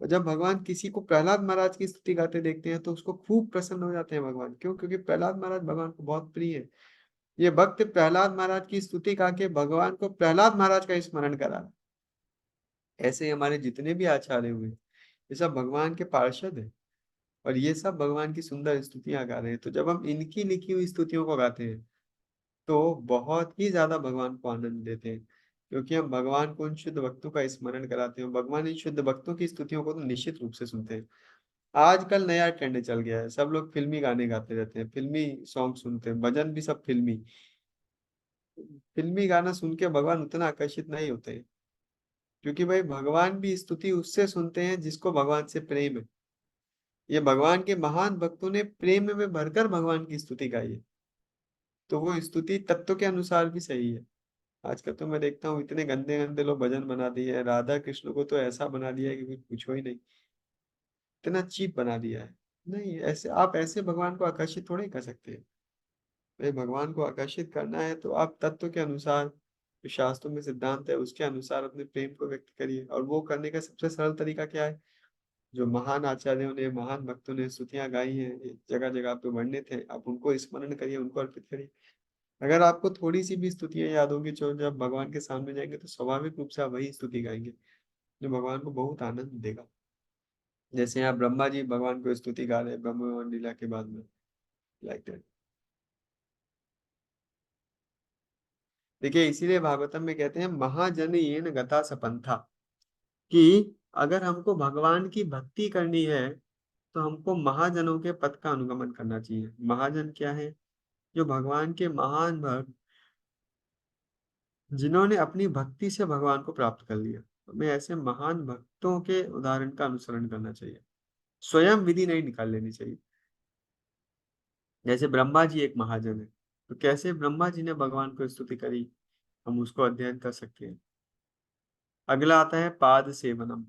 और जब भगवान किसी को प्रहलाद महाराज की स्तुति गाते देखते हैं, तो उसको खूब प्रसन्न हो जाते हैं भगवान। क्यों? क्योंकि प्रहलाद महाराज भगवान को बहुत प्रिय है। ये भक्त प्रहलाद महाराज की स्तुति गा के भगवान को प्रहलाद महाराज का स्मरण करा। ऐसे ही हमारे जितने भी आचार्य हुए, ये सब भगवान के पार्षद हैं, और ये सब भगवान की सुंदर स्तुतियां गा रहे हैं। तो जब हम इनकी लिखी हुई स्तुतियों को गाते हैं, तो बहुत ही ज्यादा भगवान को आनंद देते हैं, क्योंकि हम भगवान को उन शुद्ध भक्तों का स्मरण कराते हैं। भगवान इन शुद्ध भक्तों की स्तुतियों को तो निश्चित रूप से सुनते हैं। आजकल नया ट्रेंड चल गया है, सब लोग फिल्मी गाने गाते रहते हैं, फिल्मी सॉन्ग सुनते हैं, भजन भी सब फिल्मी। फिल्मी गाना सुन के भगवान उतना आकर्षित नहीं होते हैं, क्योंकि भाई भगवान भी स्तुति उससे सुनते हैं जिसको भगवान से प्रेम है। ये भगवान के महान भक्तों ने प्रेम में भरकर भगवान की स्तुति गाई है, तो वो स्तुति तत्व के अनुसार भी सही है। आजकल तो मैं देखता हूँ इतने गंदे गंदे लोग भजन बना दिए हैं, राधा कृष्ण को तो ऐसा बना दिया है कि कुछ पूछो ही नहीं, इतना चीप बना दिया है। नहीं, ऐसे आप ऐसे भगवान को आकर्षित थोड़े कर सकते हैं। भाई भगवान को आकर्षित करना है तो आप तत्व के अनुसार, जो शास्त्रों में सिद्धांत है उसके अनुसार अपने प्रेम को व्यक्त करिए। और वो करने का सबसे सरल तरीका क्या है? जो महान आचार्यों ने, महान भक्तों ने स्तुतियां गाई हैं, जगह जगह पे वर्णित है, आप उनको स्मरण करिए, उनको अर्पित करिए। अगर आपको थोड़ी सी भी स्तुतियां याद होंगी, जो जब भगवान के सामने जाएंगे, तो स्वाभाविक रूप से आप वही स्तुति गाएंगे, जो भगवान को बहुत आनंद देगा। जैसे यहाँ ब्रह्मा जी भगवान को स्तुति गा रहे हैं ब्रह्म लीला के बाद में, लाइक दैट। देखिए इसीलिए भागवतम में कहते हैं महाजन येन गता सपंथा, कि अगर हमको भगवान की भक्ति करनी है, तो हमको महाजनों के पथ का अनुगमन करना चाहिए। महाजन क्या है? जो भगवान के महान भक्त, जिन्होंने अपनी भक्ति से भगवान को प्राप्त कर लिया। हमें ऐसे महान भक्तों के उदाहरण का अनुसरण करना चाहिए, स्वयं विधि नहीं निकाल लेनी चाहिए। जैसे ब्रह्मा जी एक महाजन है, तो कैसे ब्रह्मा जी ने भगवान को स्तुति करी, हम उसको अध्ययन कर सकते हैं। अगला आता है पाद सेवनम।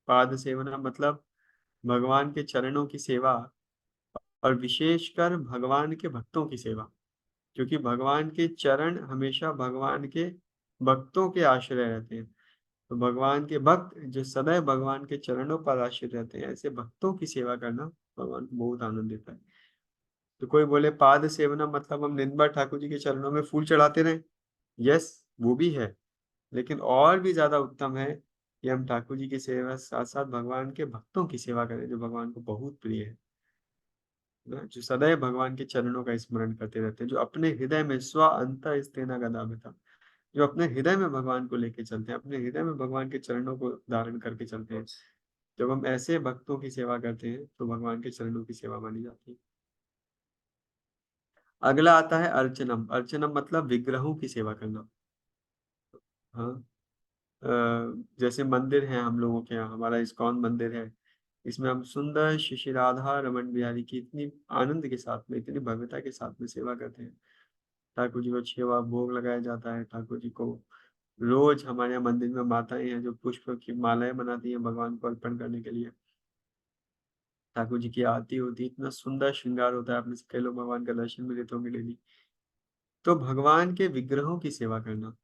पाद सेवनम मतलब भगवान के चरणों की सेवा, और विशेषकर भगवान के भक्तों की सेवा, क्योंकि भगवान के चरण हमेशा भगवान के भक्तों के आश्रय रहते हैं। तो भगवान के भक्त जो सदैव भगवान के चरणों पर आश्रित रहते हैं, ऐसे भक्तों की सेवा करना भगवान को बहुत आनंद देता है। तो कोई बोले पाद सेवना मतलब हम दिन भर ठाकुर जी के चरणों में फूल चढ़ाते रहें, यस वो भी है, लेकिन और भी ज्यादा उत्तम है कि हम ठाकुर जी की सेवा साथ साथ भगवान के भक्तों की सेवा करें जो भगवान को बहुत प्रिय है ना, जो सदैव भगवान के चरणों का स्मरण करते रहते हैं, जो अपने हृदय में स्व अंत स्तेना गदाभिता, जो अपने हृदय में भगवान को लेके चलते हैं, अपने हृदय में भगवान के चरणों को धारण करके चलते हैं। जब हम ऐसे भक्तों की सेवा करते हैं तो भगवान के चरणों की सेवा मानी जाती है। अगला आता है अर्चनम। अर्चनम मतलब विग्रहों की सेवा करना। हाँ, जैसे मंदिर है हम लोगों के यहाँ, हमारा इस्कॉन मंदिर है, इसमें हम सुंदर श्री श्री राधा रमन बिहारी की इतनी आनंद के साथ में, इतनी भव्यता के साथ में सेवा करते हैं। ठाकुर जी को 6 बार भोग लगाया जाता है। ठाकुर जी को रोज हमारे यहाँ मंदिर में माताएं हैं जो पुष्प की मालाएं बनाती हैं भगवान को अर्पण करने के लिए। ठाकुर जी की आरती होती है, इतना सुंदर श्रृंगार होता है, आपने से कई लोग भगवान का दर्शन भी लेते होंगे डेली। तो भगवान के विग्रहों की सेवा करना,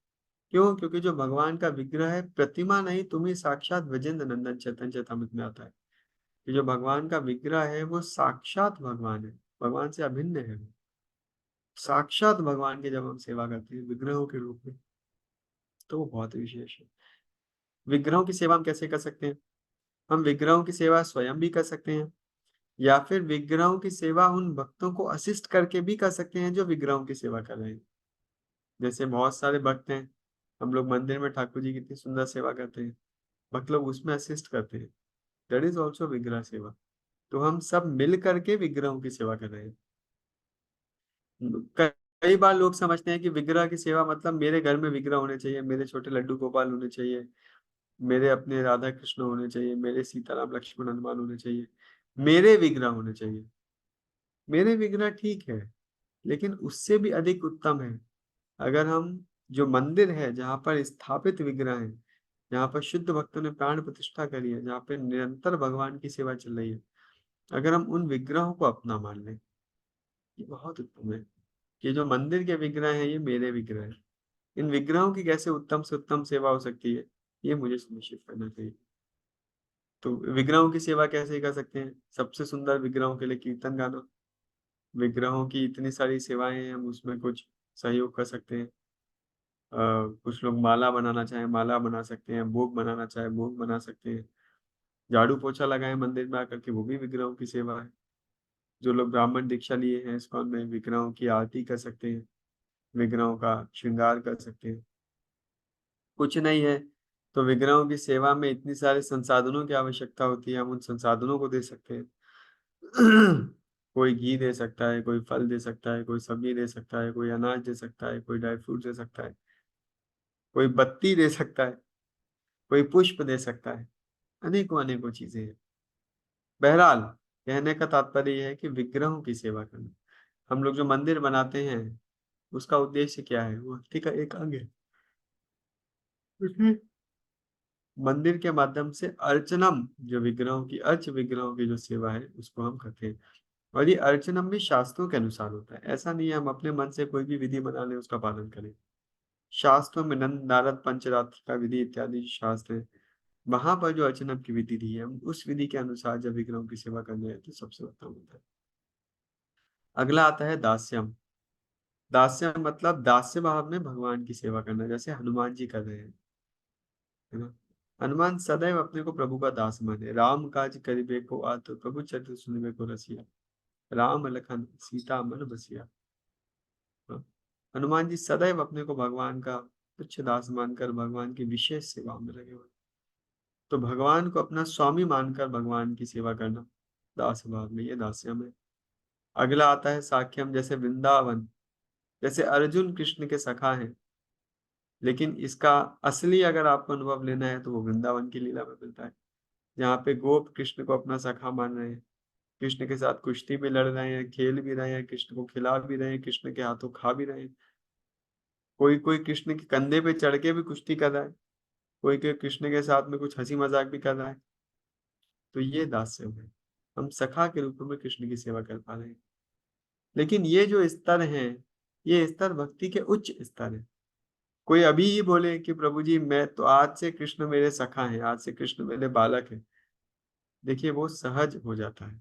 क्यों? क्योंकि जो भगवान का विग्रह है, प्रतिमा नहीं, तुम्हें साक्षात ब्रजेंद्र नंदन चैतन्य चेतामृत में आता है कि जो भगवान का विग्रह है वो साक्षात भगवान है, भगवान से अभिन्न है वो। साक्षात भगवान की जब हम सेवा करते हैं विग्रहों के रूप में, तो वो बहुत विशेष है। विग्रहों की सेवा हम कैसे कर सकते हैं? हम विग्रहों की सेवा स्वयं भी कर सकते हैं, या फिर विग्रहों की सेवा उन भक्तों को असिस्ट करके भी कर सकते हैं जो विग्रहों की सेवा कर रहे हैं। जैसे बहुत सारे भक्त हैं, हम लोग मंदिर में ठाकुर जी की इतनी सुंदर सेवा करते हैं, भक्त लोग उसमें असिस्ट करते हैं, दैट इज ऑल्सो विग्रह सेवा। तो हम सब मिल करके विग्रहों की सेवा कर रहे हैं। कई बार लोग समझते हैं कि विग्रह की सेवा मतलब मेरे घर में विग्रह होने चाहिए, मेरे छोटे लड्डू गोपाल होने चाहिए, मेरे अपने राधा कृष्ण होने चाहिए, मेरे सीताराम लक्ष्मण हनुमान होने चाहिए, मेरे विग्रह होने चाहिए। मेरे विग्रह ठीक है, लेकिन उससे भी अधिक उत्तम है अगर हम जो मंदिर है जहाँ पर स्थापित विग्रह है, जहाँ पर शुद्ध भक्तों ने प्राण प्रतिष्ठा करी है, जहाँ पे निरंतर भगवान की सेवा चल रही है, अगर हम उन विग्रहों को अपना मान लें, ये बहुत उत्तम है कि जो मंदिर के विग्रह हैं ये मेरे विग्रह हैं। इन विग्रहों की कैसे उत्तम से उत्तम सेवा हो सकती है, ये मुझे सुनिश्चित करना चाहिए। तो विग्रहों की सेवा कैसे कर सकते हैं? सबसे सुंदर विग्रहों के लिए कीर्तन गाना। विग्रहों की इतनी सारी सेवाएं हैं, हम उसमें कुछ सहयोग कर सकते हैं। कुछ लोग माला बनाना चाहें माला बना सकते हैं, भोग बनाना चाहे भोग बना सकते हैं, झाड़ू पोछा लगाए मंदिर में आकर के, वो भी विग्रहों की सेवा है। जो लोग ब्राह्मण दीक्षा लिए हैं इस्कॉन में, विग्रहों की आरती कर सकते हैं, विग्रहों का श्रृंगार कर सकते हैं। कुछ नहीं है तो विग्रहों की सेवा में इतनी सारे संसाधनों की आवश्यकता होती है, हम उन संसाधनों को दे सकते हैं। कोई घी दे सकता है, कोई फल दे सकता है, कोई सब्जी दे सकता है, कोई अनाज दे सकता है, कोई ड्राई फ्रूट दे सकता है, कोई बत्ती दे सकता है, कोई पुष्प दे सकता है, अनेकों अनेकों चीजें हैं। बहरहाल, कहने का तात्पर्य यह है कि विग्रहों की सेवा करना, हम लोग जो मंदिर बनाते हैं उसका उद्देश्य क्या है? वो भक्ति का एक अंग है। उसमें मंदिर के माध्यम से अर्चनम, जो विग्रहों की अर्च विग्रहों की जो सेवा है उसको हम करते हैं। और ये अर्चनम भी शास्त्रों के अनुसार होता है, ऐसा नहीं है हम अपने मन से कोई भी विधि बना लें उसका पालन करें। शास्त्रों में नंद नारद पंचरात्र का विधि इत्यादि शास्त्र है, वहां पर जो अर्चनम की विधि दी है, हम उस विधि के अनुसार जब विग्रहों की सेवा करने हैं तो सबसे उत्तम होता है। अगला आता है दास्यम। दास्यम मतलब दास्य भाव में भगवान की सेवा करना, जैसे हनुमान जी कर रहे हैं, है ना। हनुमान सदैव अपने को प्रभु का दास माने, राम काज करिबे को आतुर, प्रभु चरित्र सुनिबे को रसिया, राम लखन सीता मन बसिया। हाँ। हनुमान जी सदैव अपने को भगवान का तुच्छ दास मानकर भगवान की विशेष सेवा में लगे हुए। तो भगवान को अपना स्वामी मानकर भगवान की सेवा करना दास भाव में, ये दास्यम है। अगला आता है साख्यम, जैसे वृंदावन, जैसे अर्जुन कृष्ण के सखा हैं, लेकिन इसका असली अगर आपको अनुभव लेना है तो वो वृंदावन की लीला में मिलता है, जहाँ पे गोप कृष्ण को अपना सखा मान रहे हैं। कृष्ण के साथ कुश्ती भी लड़ रहे हैं, खेल भी रहे हैं, कृष्ण को खिला भी रहे हैं, कृष्ण के हाथों खा भी रहे हैं। कोई कोई कृष्ण के कंधे पे चढ़ के भी कुश्ती कर रहा है, कोई कोई कृष्ण के साथ में कुछ हंसी मजाक भी कर रहा है। तो ये दास्य है, हम सखा के रूप में कृष्ण की सेवा कर पा रहे हैं। लेकिन ये जो स्तर हैं, ये स्तर भक्ति के उच्च स्तर है। कोई अभी ही बोले कि प्रभु जी मैं तो आज से कृष्ण मेरे सखा हैं, आज से कृष्ण मेरे बालक हैं, देखिए वो सहज हो जाता है,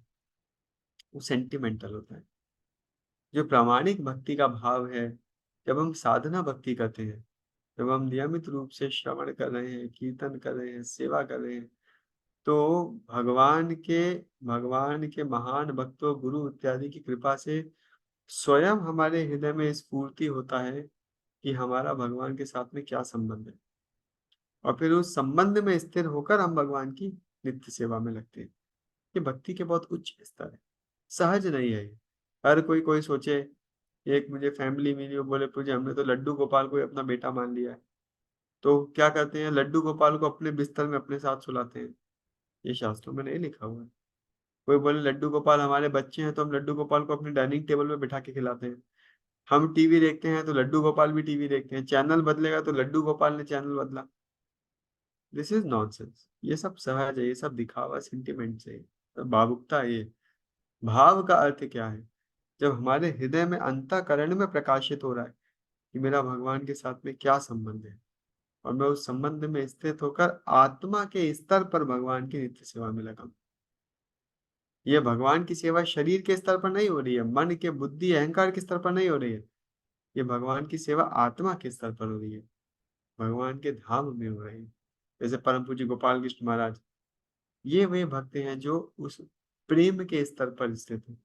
वो सेंटिमेंटल होता है। जो प्रामाणिक भक्ति का भाव है, जब हम साधना भक्ति करते हैं, जब हम नियमित रूप से श्रवण कर रहे हैं, कीर्तन कर रहे हैं, सेवा कर रहे हैं, तो भगवान के महान भक्तों, गुरु इत्यादि की कृपा से स्वयं हमारे हृदय में स्फूर्ति होता है कि हमारा भगवान के साथ में क्या संबंध है, और फिर उस संबंध में स्थिर होकर हम भगवान की नित्य सेवा में लगते हैं। ये भक्ति के बहुत उच्च स्तर है, सहज नहीं है ये। हर कोई कोई सोचे, एक मुझे फैमिली मिली, वो बोले पूजे हमने तो लड्डू गोपाल को ही अपना बेटा मान लिया है, तो क्या करते हैं, लड्डू गोपाल को अपने बिस्तर में अपने साथ सुलाते हैं। ये शास्त्रों में नहीं लिखा हुआ है। कोई बोले लड्डू गोपाल हमारे बच्चे हैं, तो हम लड्डू गोपाल को अपने डाइनिंग टेबल में बिठा के खिलाते हैं। हम टीवी देखते हैं तो लड्डू गोपाल भी टीवी देखते हैं, चैनल बदलेगा तो लड्डू गोपाल ने चैनल बदला। This is nonsense. ये सब सहज है, ये सब दिखावा, सेंटिमेंट है, सब भावुकता है। ये भाव का अर्थ क्या है? जब हमारे हृदय में अंतःकरण में प्रकाशित हो रहा है कि मेरा भगवान के साथ में क्या संबंध है, और मैं उस संबंध में स्थित होकर आत्मा के स्तर पर भगवान की नित्य सेवा में लगा। ये भगवान की सेवा शरीर के स्तर पर नहीं हो रही है, मन के, बुद्धि, अहंकार के स्तर पर नहीं हो रही है। ये भगवान की सेवा आत्मा के स्तर पर हो रही है, भगवान के धाम में हो रही है। जैसे परम पूज्य गोपाल कृष्ण महाराज, ये वे भक्त हैं जो उस प्रेम के स्तर पर स्थित है,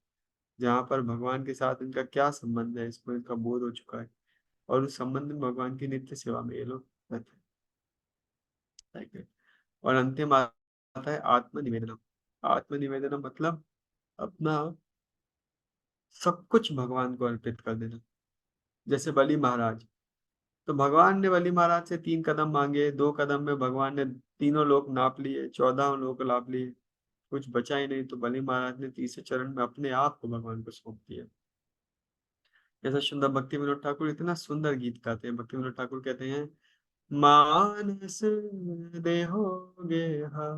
जहाँ पर भगवान के साथ इनका क्या संबंध है इसको इनका बोध हो चुका है, और उस संबंध में भगवान की नित्य सेवा में ये लोग रहते हैं। और अंतिम आता है आत्मनिवेदनम। आत्मनिवेदनम मतलब अपना सब कुछ भगवान को अर्पित कर देना। जैसे बलि महाराज, तो भगवान ने बलि महाराज से 3 कदम मांगे, 2 कदम में भगवान ने तीनों लोक नाप लिए, 14 लोक नाप लिए, कुछ बचा ही नहीं, तो बलि महाराज ने तीसरे चरण में अपने आप को भगवान को सौंप दिया। जैसा सुंदर भक्ति विनोद ठाकुर इतना सुंदर गीत गाते हैं। भक्ति विनोद ठाकुर कहते हैं, मानस देहोगे हा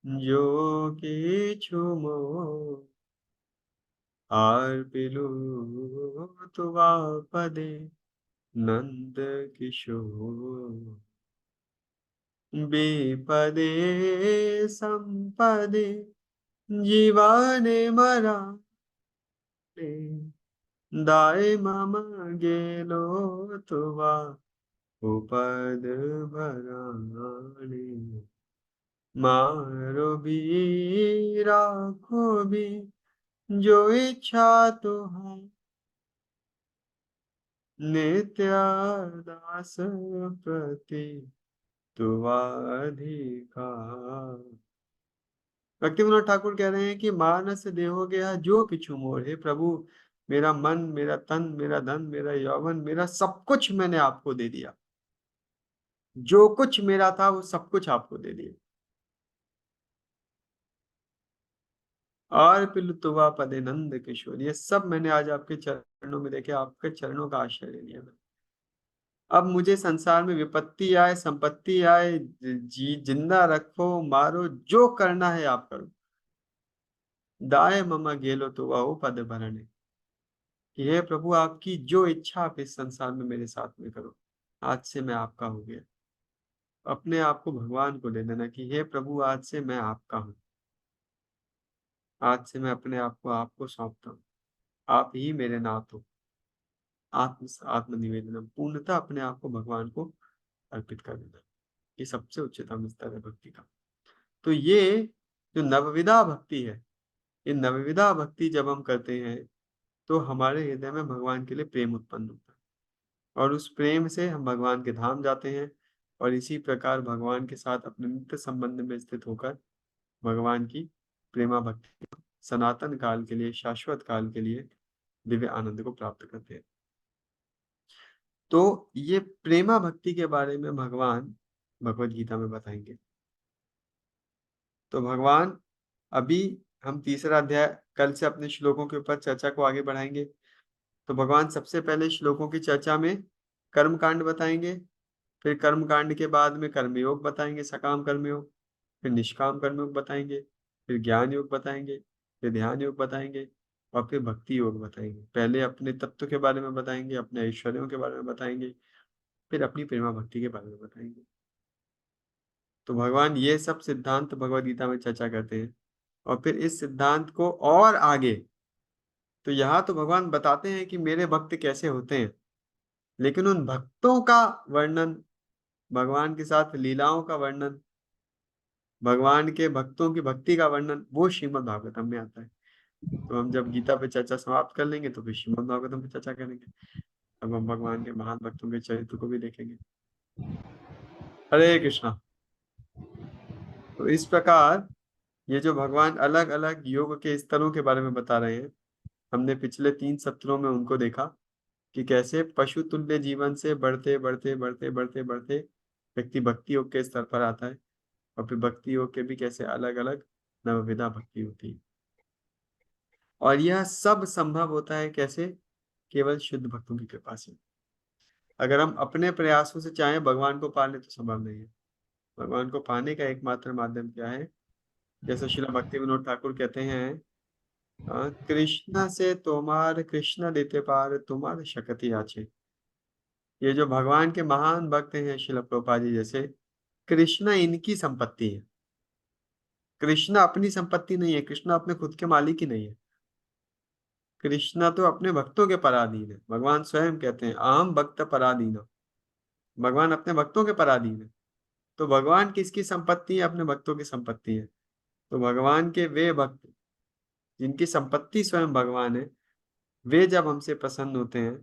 जो किछु मोह, आर पिलु तुवा पदे नंद किशोर, विपदे संपदे जीवाने मरा, दाय मम गेलो तुवा उपद भराने, मारो भी राखो भी जो इच्छा तुहार, नित्य दास प्रति तुवा अधिकार। भक्ति विनोद ठाकुर कह रहे हैं कि मानस देहो गया जो किछु मोर, हे प्रभु मेरा मन, मेरा तन, मेरा धन, मेरा यौवन, मेरा सब कुछ मैंने आपको दे दिया। जो कुछ मेरा था वो सब कुछ आपको दे दिया। और पिलुतुवा पदे नंद किशोर, ये सब मैंने आज आपके चरणों में देखे, आपके चरणों का आश्रय ले लिया मैं। अब मुझे संसार में विपत्ति आए, संपत्ति आए, जिंदा रखो, मारो, जो करना है आप करो, दाय ममा गेलो तो वाहु पद भरने, कि हे प्रभु आपकी जो इच्छा आप इस संसार में मेरे साथ में करो। आज से मैं आपका हो गया। अपने आप को भगवान को दे देना कि हे प्रभु आज से मैं आपका हूँ, आज से मैं अपने आप को आपको सौंपता हूँ, आप ही मेरे नाथ हो। आत्मनिवेदन, पूर्णतः अपने आप को भगवान को अर्पित कर देना, ये सबसे उच्चतम स्तर है भक्ति का। तो ये जो नवविधा भक्ति है, ये नवविधा भक्ति जब हम करते हैं तो हमारे हृदय में भगवान के लिए प्रेम उत्पन्न होता है, और उस प्रेम से हम भगवान के धाम जाते हैं, और इसी प्रकार भगवान के साथ अपने नित्य संबंध में स्थित होकर भगवान की प्रेमा भक्ति सनातन काल के लिए, शाश्वत काल के लिए दिव्य आनंद को प्राप्त करते हैं। तो ये प्रेमा भक्ति के बारे में भगवान भगवत गीता में बताएंगे। तो भगवान अभी हम तीसरा अध्याय कल से अपने श्लोकों के ऊपर चर्चा को आगे बढ़ाएंगे। तो भगवान सबसे पहले श्लोकों की चर्चा में कर्म कांड बताएंगे, फिर कर्म कांड के बाद में कर्मयोग बताएंगे, सकाम कर्मयोग, फिर निष्काम कर्मयोग बताएंगे, फिर ज्ञान योग बताएंगे, फिर ध्यान योग बताएंगे, और फिर भक्ति योग बताएंगे। पहले अपने तत्व के बारे में बताएंगे, अपने ऐश्वर्यों के बारे में बताएंगे, फिर अपनी प्रेमा भक्ति के बारे में बताएंगे। तो भगवान ये सब सिद्धांत भगवद गीता में चर्चा करते हैं, और फिर इस सिद्धांत को और आगे, तो यहाँ तो भगवान बताते हैं कि मेरे भक्त कैसे होते हैं, लेकिन उन भक्तों का वर्णन, भगवान के साथ लीलाओं का वर्णन, भगवान के भक्तों की भक्ति का वर्णन, वो श्रीमद् भागवतम में आता है। तो हम जब गीता पे चर्चा समाप्त कर लेंगे तो फिर श्रीमद् भागवतम पे चर्चा करेंगे। अब हम भगवान के महान भक्तों के चरित्र को भी देखेंगे। हरे कृष्णा। तो इस प्रकार ये जो भगवान अलग अलग योग के स्तरों के बारे में बता रहे हैं, हमने पिछले 3 सत्रों में उनको देखा कि कैसे पशु तुल्य जीवन से बढ़ते बढ़ते बढ़ते बढ़ते बढ़ते व्यक्ति भक्ति योग के स्तर पर आता है, और फिर भक्ति योग के भी कैसे अलग अलग नवविधा भक्ति होती है। और यह सब संभव होता है कैसे? केवल शुद्ध भक्तों की कृपा से। अगर हम अपने प्रयासों से चाहें भगवान को पाने तो संभव नहीं है। भगवान को पाने का एकमात्र माध्यम क्या है? जैसे श्रील भक्ति विनोद ठाकुर कहते हैं, कृष्ण से तोमार कृष्ण देते पार तुम्हार शक्ति आछे। ये जो भगवान के महान भक्त हैं श्रील प्रभुपाद जी जैसे, कृष्ण इनकी संपत्ति है। कृष्ण अपनी संपत्ति नहीं है, कृष्ण अपने खुद के मालिक ही नहीं है। कृष्ण तो अपने भक्तों के पराधीन है। भगवान स्वयं कहते हैं अहम भक्त पराधीन। भगवान अपने भक्तों के पराधीन है। तो भगवान किसकी संपत्ति है? अपने भक्तों की संपत्ति है। तो भगवान के वे भक्त जिनकी संपत्ति स्वयं भगवान है, वे जब हमसे प्रसन्न होते हैं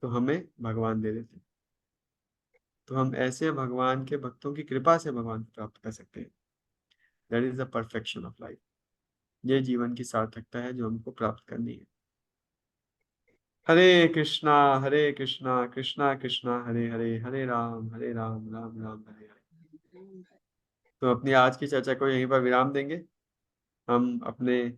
तो हमें भगवान दे देते हैं। तो हम ऐसे भगवान के भक्तों की कृपा से भगवान को प्राप्त कर सकते हैं। That is the perfection of life. ये जीवन की सार्थकता है जो हमको प्राप्त करनी है। हरे कृष्णा कृष्णा कृष्णा हरे हरे, हरे राम राम राम हरे हरे। तो अपनी आज की चर्चा को यहीं पर विराम देंगे। हम अपने